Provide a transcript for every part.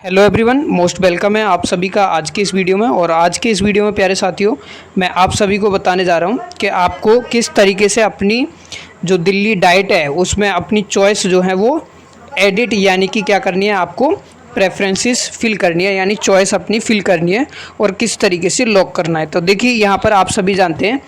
Hello everyone, most welcome है आप सभी का आज के इस वीडियो में। और आज के इस वीडियो में प्यारे साथियों, मैं आप सभी को बताने जा रहा हूं कि आपको किस तरीके से अपनी जो दिल्ली डाइट है उसमें अपनी चॉइस जो है वो एडिट यानी कि क्या करनी है, आपको प्रेफरेंसेस फिल करनी है, यानी चॉइस अपनी फिल करनी है और किस तरीके से लॉक करना है। तो देखिए यहाँ पर आप सभी जानते हैं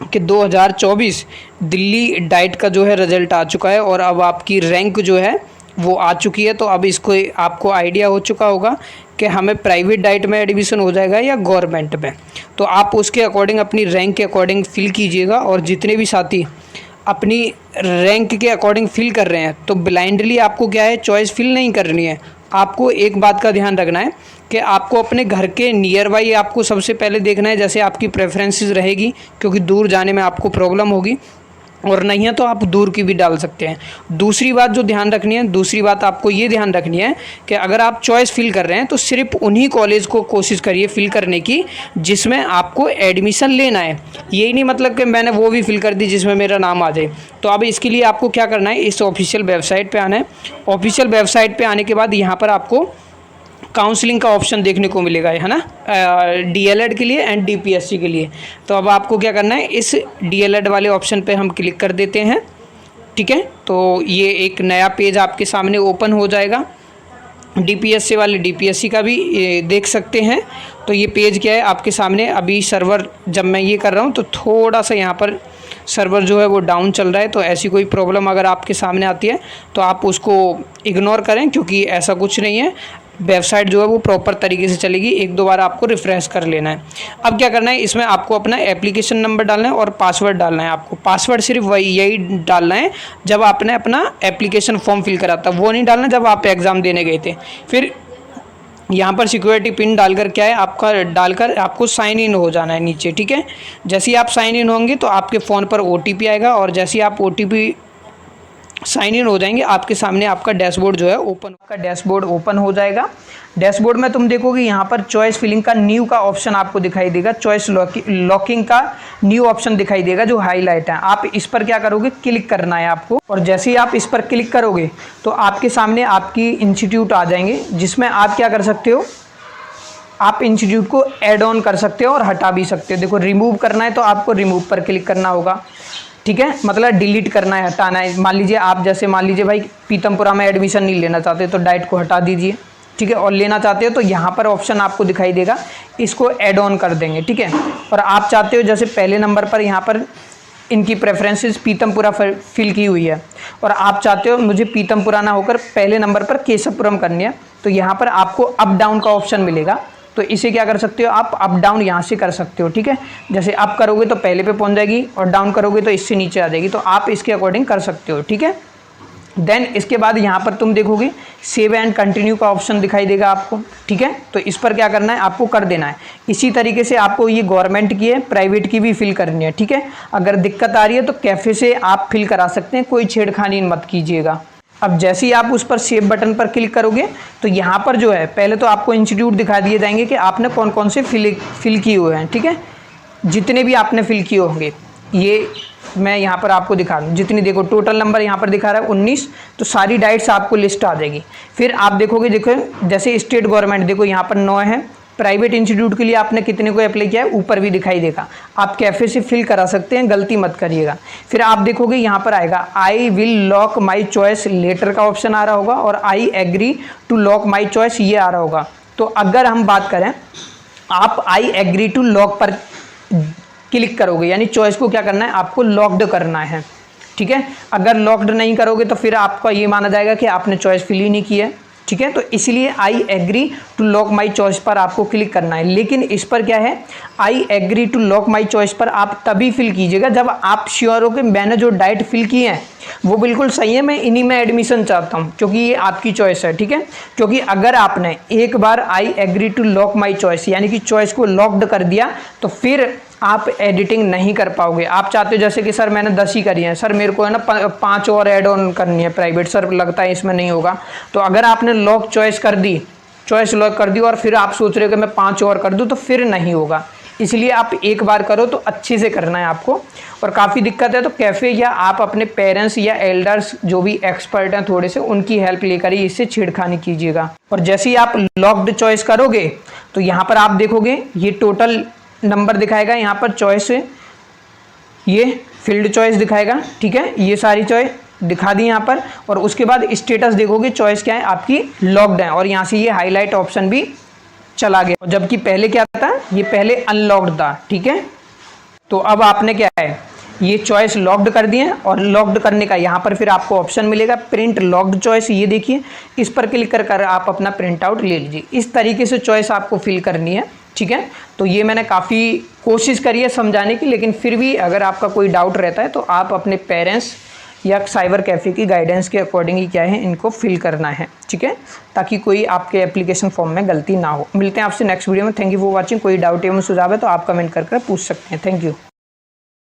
कि 2024 दिल्ली डाइट का जो है रिज़ल्ट आ चुका है और अब आपकी रैंक जो है वो आ चुकी है। तो अब इसको आपको आइडिया हो चुका होगा कि हमें प्राइवेट डाइट में एडमिशन हो जाएगा या गवर्नमेंट में। तो आप उसके अकॉर्डिंग अपनी रैंक के अकॉर्डिंग फिल कीजिएगा। और जितने भी साथी अपनी रैंक के अकॉर्डिंग फिल कर रहे हैं तो ब्लाइंडली आपको क्या है, चॉइस फिल नहीं करनी है। आपको एक बात का ध्यान रखना है कि आपको अपने घर के नियर बाई आपको सबसे पहले देखना है, जैसे आपकी प्रेफरेंसेस रहेगी, क्योंकि दूर जाने में आपको प्रॉब्लम होगी, और नहीं है तो आप दूर की भी डाल सकते हैं। दूसरी बात जो ध्यान रखनी है, दूसरी बात आपको ये ध्यान रखनी है कि अगर आप चॉइस फिल कर रहे हैं तो सिर्फ उन्हीं कॉलेज को कोशिश करिए फिल करने की जिसमें आपको एडमिशन लेना है। यही नहीं मतलब कि मैंने वो भी फिल कर दी जिसमें मेरा नाम आ जाए। तो अब इसके लिए आपको क्या करना है, इस ऑफिशियल वेबसाइट पर आना है। ऑफिशियल वेबसाइट पर आने के बाद यहाँ पर आपको काउंसलिंग का ऑप्शन देखने को मिलेगा, है ना, डीएलएड के लिए एंड डीपीएससी के लिए। तो अब आपको क्या करना है, इस डीएलएड वाले ऑप्शन पे हम क्लिक कर देते हैं। ठीक है, तो ये एक नया पेज आपके सामने ओपन हो जाएगा। डीपीएससी वाले डीपीएससी का भी देख सकते हैं। तो ये पेज क्या है आपके सामने, अभी सर्वर जब मैं ये कर रहा हूँ तो थोड़ा सा यहाँ पर सर्वर जो है वो डाउन चल रहा है। तो ऐसी कोई प्रॉब्लम अगर आपके सामने आती है तो आप उसको इग्नोर करें, क्योंकि ऐसा कुछ नहीं है। वेबसाइट जो है वो प्रॉपर तरीके से चलेगी। एक दो बार आपको रिफ़्रेश कर लेना है। अब क्या करना है, इसमें आपको अपना एप्लीकेशन नंबर डालना है और पासवर्ड डालना है। आपको पासवर्ड सिर्फ वही यही डालना है जब आपने अपना एप्लीकेशन फॉर्म फिल करा था, वो नहीं डालना जब आप एग्ज़ाम देने गए थे। फिर यहाँ पर सिक्योरिटी पिन डालकर क्या है, आपका डालकर आपको साइन इन हो जाना है नीचे। ठीक है, जैसे ही आप साइन इन होंगे तो आपके फ़ोन पर OTP आएगा, और जैसे ही आप OTP साइन इन हो जाएंगे आपके सामने आपका डैशबोर्ड जो है ओपन हो जाएगा। डैशबोर्ड में तुम देखोगे यहाँ पर चॉइस फिलिंग का न्यू का ऑप्शन आपको दिखाई देगा, चॉइस लॉकिंग का न्यू ऑप्शन दिखाई देगा जो हाईलाइट है। आप इस पर क्या करोगे, क्लिक करना है आपको। और जैसे ही आप इस पर क्लिक करोगे तो आपके सामने आपकी इंस्टीट्यूट आ जाएंगे, जिसमें आप क्या कर सकते हो, आप इंस्टीट्यूट को ऐड ऑन कर सकते हो और हटा भी सकते हो। देखो, रिमूव करना है तो आपको रिमूव पर क्लिक करना होगा। ठीक है, मतलब डिलीट करना है, हटाना है। मान लीजिए भाई पीतमपुरा में एडमिशन नहीं लेना चाहते तो डाइट को हटा दीजिए। ठीक है, और लेना चाहते हो तो यहाँ पर ऑप्शन आपको दिखाई देगा, इसको ऐड ऑन कर देंगे। ठीक है, और आप चाहते हो जैसे पहले नंबर पर यहाँ पर इनकी प्रेफरेंसेस पीतमपुरा फिल की हुई है, और आप चाहते हो मुझे पीतमपुरा ना होकर पहले नंबर पर केशवपुरम करनी है, तो यहाँ पर आपको अप डाउन का ऑप्शन मिलेगा। तो इसे क्या कर सकते हो, आप अप डाउन यहाँ से कर सकते हो। ठीक है, जैसे अप करोगे तो पहले पे पहुँच जाएगी और डाउन करोगे तो इससे नीचे आ जाएगी। तो आप इसके अकॉर्डिंग कर सकते हो। ठीक है, देन इसके बाद यहाँ पर तुम देखोगे सेव एंड कंटिन्यू का ऑप्शन दिखाई देगा आपको। ठीक है, तो इस पर क्या करना है, आपको कर देना है। इसी तरीके से आपको ये गवर्नमेंट की है, प्राइवेट की भी फिल करनी है। ठीक है, अगर दिक्कत आ रही है तो कैफे से आप फिल करा सकते हैं, कोई छेड़खानी मत कीजिएगा। अब जैसे ही आप उस पर सेव बटन पर क्लिक करोगे तो यहाँ पर जो है पहले तो आपको इंस्टीट्यूट दिखा दिए जाएंगे कि आपने कौन कौन से फिल किए हुए हैं। ठीक है, जितने भी आपने फिल किए होंगे ये मैं यहाँ पर आपको दिखा दूँ। जितनी देखो टोटल नंबर यहाँ पर दिखा रहा है 19, तो सारी डाइट्स आपको लिस्ट आ जाएगी। फिर आप देखोगे, देखो जैसे स्टेट गवर्नमेंट देखो यहाँ पर 9 है। प्राइवेट इंस्टीट्यूट के लिए आपने कितने को अप्लाई किया है ऊपर भी दिखाई देगा। आप कैफे से फिल करा सकते हैं, गलती मत करिएगा। फिर आप देखोगे यहाँ पर आएगा I will lock my choice letter का ऑप्शन आ रहा होगा, और I agree to lock my choice ये आ रहा होगा। तो अगर हम बात करें, आप आई एग्री टू लॉक पर क्लिक करोगे, यानी चॉइस को क्या करना है, आपको लॉक्ड करना है। ठीक है, अगर लॉक्ड नहीं करोगे तो फिर आपका ये माना जाएगा कि आपने चॉइस फिल ही नहीं की है। ठीक है, तो इसलिए I agree to lock my choice पर आपको क्लिक करना है। लेकिन इस पर क्या है, I agree to lock my choice पर आप तभी फिल कीजिएगा जब आप श्योर हो कि मैंने जो डाइट फिल की है वो बिल्कुल सही है, मैं इन्हीं में एडमिशन चाहता हूँ, क्योंकि ये आपकी चॉइस है। ठीक है, क्योंकि अगर आपने एक बार I agree to lock my choice यानी कि चॉइस को लॉक्ड कर दिया तो फिर आप एडिटिंग नहीं कर पाओगे। आप चाहते हो जैसे कि सर मैंने 10 ही करी है, सर मेरे को है ना 5 और ऐड ऑन करनी है प्राइवेट, सर लगता है इसमें नहीं होगा। तो अगर आपने लॉक चॉइस लॉक कर दी और फिर आप सोच रहे हो कि मैं 5 और कर दूं, तो फिर नहीं होगा। इसलिए आप एक बार करो तो अच्छे से करना है आपको। और काफ़ी दिक्कत है तो कैफ़े या आप अपने पेरेंट्स या एल्डर्स जो भी एक्सपर्ट हैं थोड़े से, उनकी हेल्प लेकर ही इससे छेड़खानी कीजिएगा। और जैसे ही आप लॉक्ड चॉइस करोगे तो यहाँ पर आप देखोगे ये टोटल नंबर दिखाएगा, यहाँ पर चॉइस ये फील्ड चॉइस दिखाएगा, ठीक है, ये सारी चॉइस दिखा दी यहाँ पर। और उसके बाद स्टेटस देखोगे चॉइस क्या है आपकी, लॉक्ड है, और यहाँ से ये हाईलाइट ऑप्शन भी चला गया, जबकि पहले क्या था, ये पहले अनलॉक्ड था, ठीक है। तो अब आपने क्या है, ये चॉइस लॉक्ड कर दिए, और लॉक्ड करने का यहाँ पर फिर आपको ऑप्शन मिलेगा प्रिंट लॉक्ड चॉइस, ये देखिए, इस पर क्लिक कर आप अपना प्रिंट आउट ले लीजिए। इस तरीके से चॉइस आपको फिल करनी है, ठीक है। तो ये मैंने काफ़ी कोशिश करी है समझाने की, लेकिन फिर भी अगर आपका कोई डाउट रहता है तो आप अपने पेरेंट्स या साइबर कैफ़े की गाइडेंस के अकॉर्डिंग ही क्या है इनको फिल करना है, ठीक है, ताकि कोई आपके एप्लीकेशन फॉर्म में गलती ना हो। मिलते हैं आपसे नेक्स्ट वीडियो में। Thank you for watching. कोई डाउट एवं सुझाव है तो आप कमेंट कर पूछ सकते हैं। Thank you.